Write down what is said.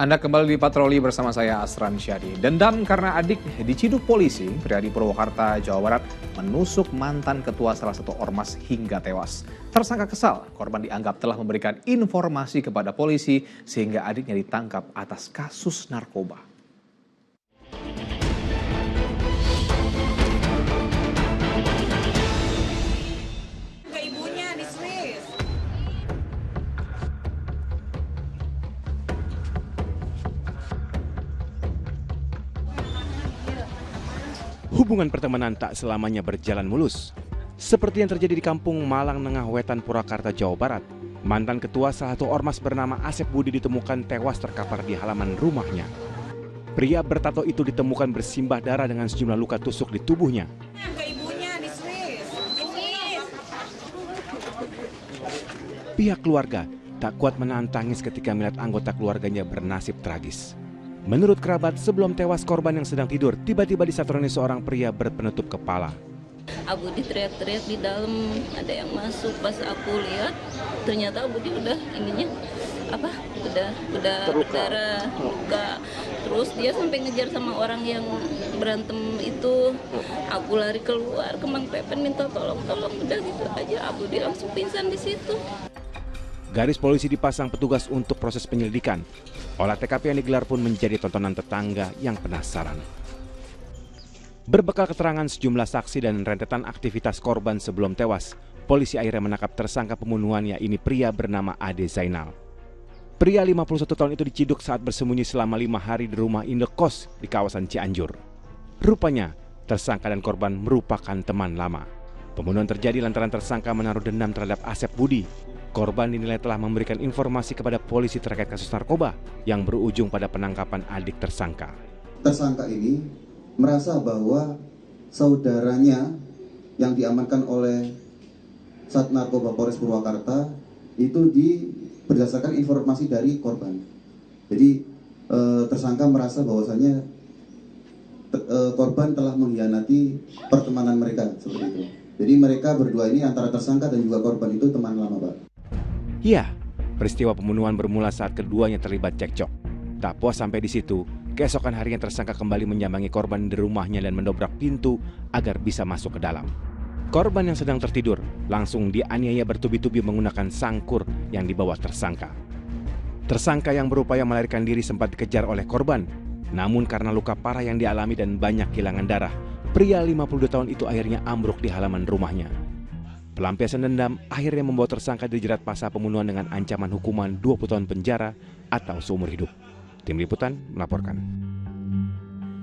Anda kembali di patroli bersama saya Asran Syadi. Dendam karena adik diciduk polisi, pria di Purwakarta, Jawa Barat menusuk mantan ketua salah satu ormas hingga tewas. Tersangka kesal, korban dianggap telah memberikan informasi kepada polisi sehingga adiknya ditangkap atas kasus narkoba. Hubungan pertemanan tak selamanya berjalan mulus. Seperti yang terjadi di kampung Malang Nengah Wetan, Purwakarta, Jawa Barat. Mantan ketua salah satu ormas bernama Asep Budi ditemukan tewas terkapar di halaman rumahnya. Pria bertato itu ditemukan bersimbah darah dengan sejumlah luka tusuk di tubuhnya. Pihak keluarga tak kuat menahan tangis ketika melihat anggota keluarganya bernasib tragis. Menurut kerabat, sebelum tewas korban yang sedang tidur, tiba-tiba disatroni seorang pria berpenutup kepala. Abu teriak-teriak di dalam, ada yang masuk. Pas aku lihat, ternyata Abu udah berdarah, luka. Terus dia sampai ngejar sama orang yang berantem itu. Aku lari keluar ke Mang Pepen minta tolong, udah gitu aja. Abu dia langsung pingsan di situ. Garis polisi dipasang petugas untuk proses penyelidikan. Olah TKP yang digelar pun menjadi tontonan tetangga yang penasaran. Berbekal keterangan sejumlah saksi dan rentetan aktivitas korban sebelum tewas, polisi akhirnya menangkap tersangka pembunuhan, yaitu pria bernama Ade Zainal. Pria 51 tahun itu diciduk saat bersembunyi selama 5 hari di rumah indekos di kawasan Cianjur. Rupanya, tersangka dan korban merupakan teman lama. Pembunuhan terjadi lantaran tersangka menaruh dendam terhadap Asep Budi. Korban dinilai telah memberikan informasi kepada polisi terkait kasus narkoba yang berujung pada penangkapan adik tersangka. Tersangka ini merasa bahwa saudaranya yang diamankan oleh Sat Narkoba Polres Purwakarta itu berdasarkan informasi dari korban. Jadi tersangka merasa bahwasanya korban telah mengkhianati pertemanan mereka, seperti itu. Jadi mereka berdua ini antara tersangka dan juga korban itu teman lama, Pak. Ya, peristiwa pembunuhan bermula saat keduanya terlibat cekcok. Tak puas sampai di situ, keesokan harinya tersangka kembali menyambangi korban di rumahnya dan mendobrak pintu agar bisa masuk ke dalam. Korban yang sedang tertidur langsung dianiaya bertubi-tubi menggunakan sangkur yang dibawa tersangka. Tersangka yang berupaya melarikan diri sempat dikejar oleh korban. Namun karena luka parah yang dialami dan banyak kehilangan darah, pria 52 tahun itu akhirnya ambruk di halaman rumahnya. Pelampiasan dendam akhirnya membawa tersangka dijerat pasal pembunuhan dengan ancaman hukuman 20 tahun penjara atau seumur hidup. Tim Liputan melaporkan.